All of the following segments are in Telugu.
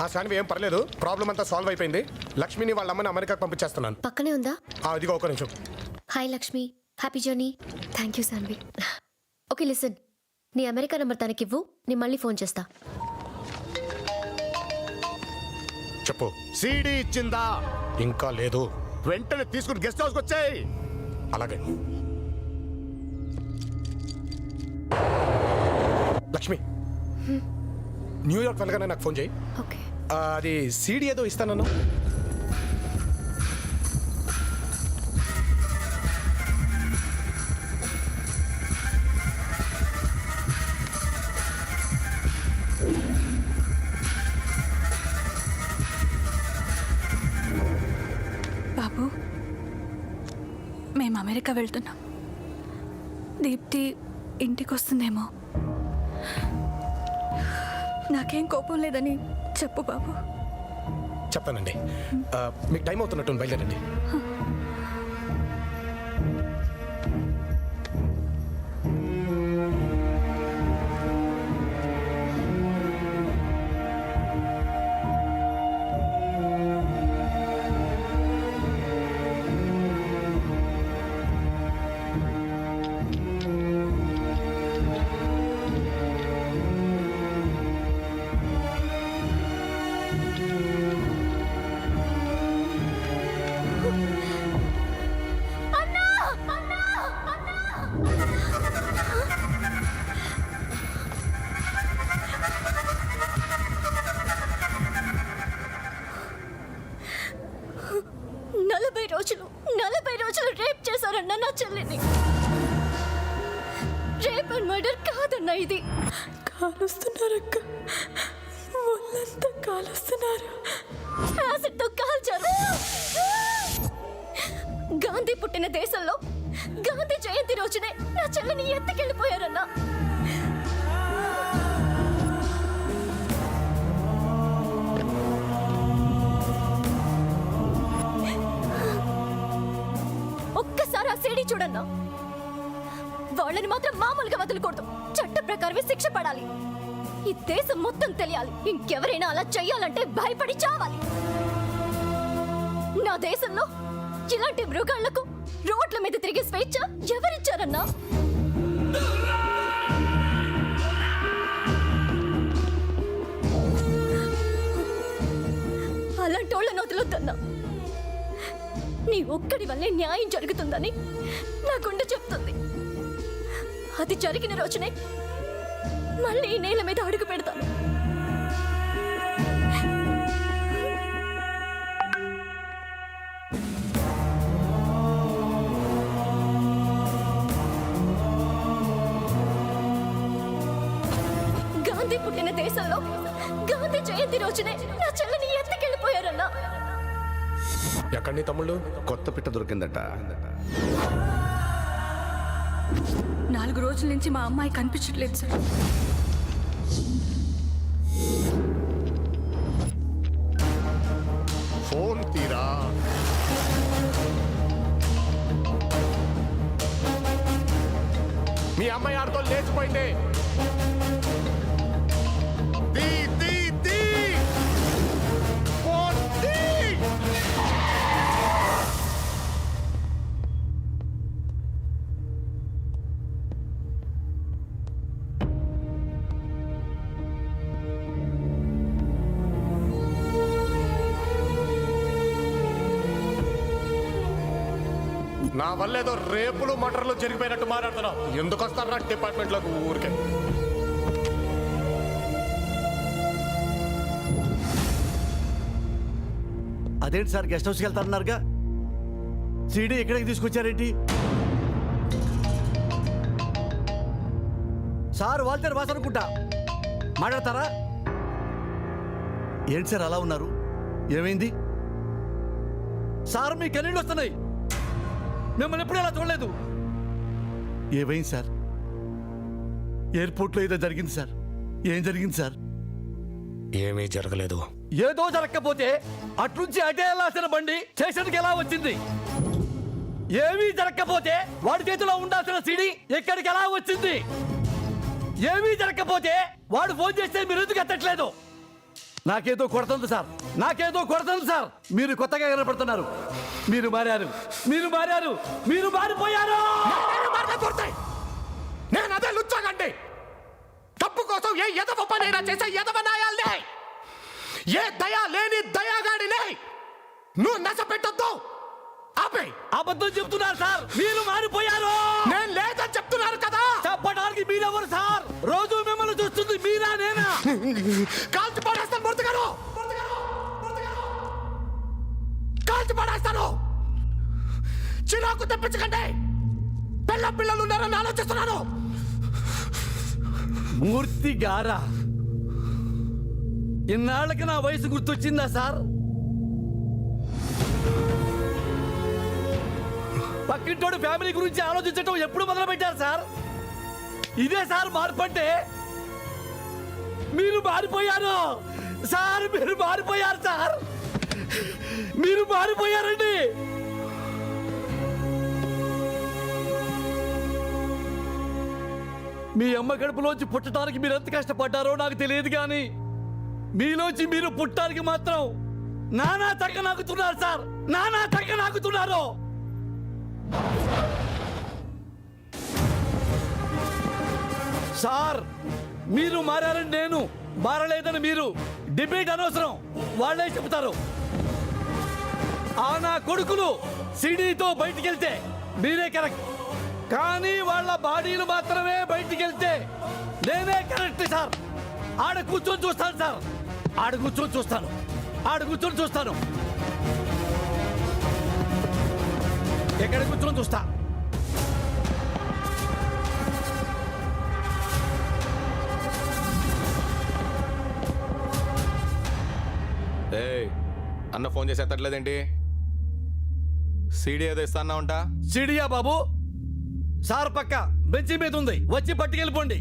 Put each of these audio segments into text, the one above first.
ఆ శాన్వి ఏం పర్లేదు, ప్రాబ్లం అంతా సాల్వ్ అయిపోయింది. లక్ష్మిని వాళ్ళ అమ్మని అమెరికాకి పంపించేస్తున్నాను. పక్కనే ఉందా? ఇదిగో ఒక నిమిషం. Hi Lakshmi, happy journey. Thank you Sanvi. Okay listen, నీ అమెరికా నెంబర్ తనకివ్వు, నేను మళ్ళీ ఫోన్ చేస్తా. చెప్పు. సీడీ ఇచ్చిందా? ఇంకా లేదు. వెంటనే తీసుకుని గెస్ట్ హౌస్కి వచ్చాయి. అలాగే. లక్ష్మి, న్యూయార్క్ వెళ్ళగానే నాకు ఫోన్ చేయి. ఓకే. అది సీడీ ఏదో ఇస్తానన్నా. బాబు, మేము అమెరికా వెళ్తున్నాం. దీప్తి ఇంటికి వస్తుందేమో. నాకేం కోపం లేదని చెప్పు బాబు. చెప్తానండి. మీకు టైం అవుతున్నట్టు బయలుదేరండి. నలభై రోజులు రేప్ చేశారన్న నా చెల్లిని. రేప్ అండ్ మర్డర్ కాదన్న ఇది. కాలుస్తున్నారక్క, ఒళ్ళంతా కాలుస్తున్నారు. యాసిడ్తో కాల్చారు. గాంధీ పుట్టిన దేశంలో గాంధీ జయంతి రోజునే నా చెల్లిని ఎత్తుకెళ్ళిపోయారన్నా. ఒక్కసారి ఆ సీడీ చూడన్నా. వాళ్ళని మాత్రం మామూలుగా వదులుకూడదు. చట్ట ప్రకారమే శిక్ష పడాలి. ఈ దేశం మొత్తం తెలియాలి. ఇంకెవరైనా అలా చెయ్యాలంటే భయపడి చావాలి. నా దేశంలో ఇలాంటి మృగాళ్లకు రోడ్ల మీద తిరిగే స్వేచ్ఛ ఎవరిచ్చారన్నా? అలాంటి వాళ్ళని వదలొద్దన్నా. నీ ఒక్కడి వల్లే న్యాయం జరుగుతుందని నా గుండె చెప్తుంది. అది జరిగిన రోజునే మళ్ళీ ఈ నేల మీద అడుగు పెడతాను. గాంధీ పుట్టిన దేశంలో గాంధీ జయంతి రోజునే నా చెల్లిని ఎత్తుకెళ్ళిపోయారన్నా. ఎక్కడి తమ్ముళ్ళు? కొత్త పిట్ట దొరికిందట. 4 రోజుల నుంచి మా అమ్మాయి కనిపించట్లేదు సార్. ఫోన్ తీరా. మీ అమ్మాయి ఆడుతో లేచిపోయింది. నా వల్ల ఏదో రేపులు మటర్లు జరిగిపోయినట్టు మాట్లాడుతున్నావు. ఎందుకు వస్తారు నా డిపార్ట్మెంట్లోకి ఊరికే? అదేంటి సార్, గెస్ట్ హౌస్కి వెళ్తారన్నారుగా, సీడీ ఎక్కడికి తీసుకొచ్చారేంటి? సార్ వాల్తేరు బాస్ అనుకుంటా, మాట్లాడతారా? ఏంటి సార్ అలా ఉన్నారు? ఏమైంది సార్? మీ కన్నీళ్ళు వస్తున్నాయి. మిమ్మల్ని ఎప్పుడు ఇలా చూడలేదు. ఏమైంది సార్? ఎయిర్పోర్ట్లో ఏదో జరిగింది సార్. ఏం జరిగింది సార్? ఏమీ జరగలేదు. ఏదో జరగకపోతే అట్నుంచి అటే వెళ్ళాల్సిన బండి స్టేషన్కి ఎలా వచ్చింది? ఏమీ జరగకపోతే వాడి చేతిలో ఉండాల్సిన సీడీ ఎక్కడికి ఎలా వచ్చింది? ఏమీ జరగకపోతే వాడు ఫోన్ చేస్తే మీరు ఎందుకు ఎత్తట్లేదు? నాకేదో కొడుతుంది సార్, నాకేదో కొడుతుంది సార్. మీరు కొత్తగా కనపడుతున్నారు. మీరు మారారు, మీరు మారారు, మీరు మారిపోయారు. నేను అదే లుచ్చాగండి. తప్పు కోసం ఏ ఎదవ పనైనా చేసే ఎదవనాయాల్ని, ఏ దయా లేని దయాగాడిని నువ్వు నశ పెట్టొద్దు. ఆపే. అబద్ధం చెప్తున్నారు సార్, మీరు మారిపోయారు. నేను లేదని చెప్తున్నారు కదా. చెప్పడానికి మీరెవరు సార్? రోజు మిమ్మల్ని చూస్తుంది మీరా నేనా? కాల్చి పడేస్తాను మూర్తి గారు, కాల్చి పడేస్తాను. చిరాకు తెప్పించకండి. పిల్లలు ఉన్నారని ఆలోచిస్తున్నాను. మూర్తి గారా? ఇన్నాళ్ళకి నా వయసు గుర్తొచ్చిందా సార్? పక్కింటోడు ఫ్యామిలీ గురించి ఆలోచించటం ఎప్పుడు మొదలు పెట్టారు సార్? ఇదే సార్ మార్పు అంటే? మీరు మారిపోయారు సార్, మీరు మారిపోయారు సార్, మీరు మారిపోయారండి. మీ అమ్మ కడుపులోంచి పుట్టడానికి మీరు ఎంత కష్టపడ్డారో నాకు తెలియదు కానీ మీలోంచి మీరు పుట్టడానికి మాత్రం నానా తగ్గ నాకుతున్నారు సార్, నానా తగ్గ నాకుతున్నారు. సార్ మీరు మారారని నేను, మారలేదని మీరు. డిబేట్ అనవసరం, వాళ్ళే చెబుతారు. ఆ నా కొడుకులు సిడీతో బయటికి వెళ్తే మీరే కరెక్ట్, కానీ వాళ్ళ బాడీలు మాత్రమే బయటికి వెళ్తే నేనే కరెక్ట్ సార్. ఆడ కూర్చొని చూస్తాను సార్, ఆడ కూర్చొని చూస్తాను, ఆడ కూర్చొని చూస్తాను. ఎక్కడ కూర్చొని చూస్తా. అన్న ఫోన్ చేసి ఎత్తట్లేదేంటి? సీడీ ఏదో ఇస్తా ఉంటా. సిడియా బాబు? సార్ పక్క బెంచి మీద ఉంది, వచ్చి పట్టుకెళ్ళిపోండి.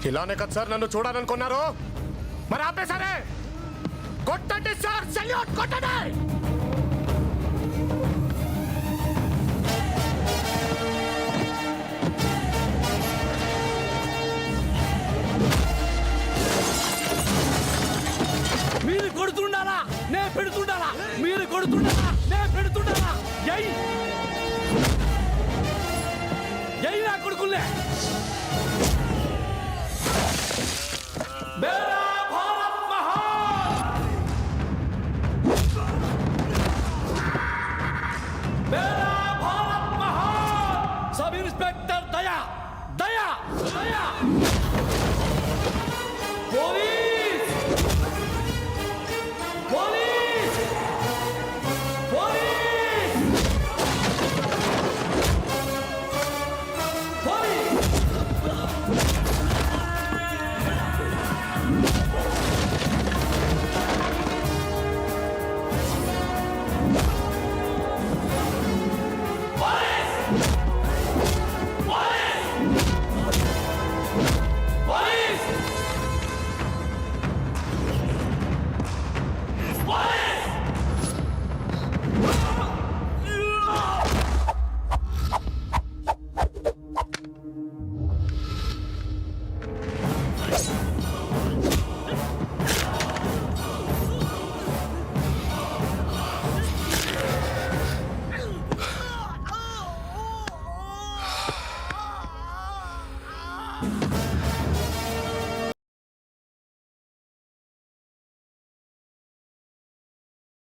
ఇలానే కదా సార్ నన్ను చూడాలనుకున్నారు? మరి ఆపేశారే. కొట్టండి సార్, సెల్యూట్ కొట్టండి. మీరు కొడుతుండాలా నేను పెడుతుండాలా? మీరు కొడుతుండాలా నేను పెడుతుండాలా? ఎయ్ ఎయ్ నా కొడుకులే. मेरा भारत महान, मेरा भारत महान. Sub inspector Daya Daya Daya. Police police police police.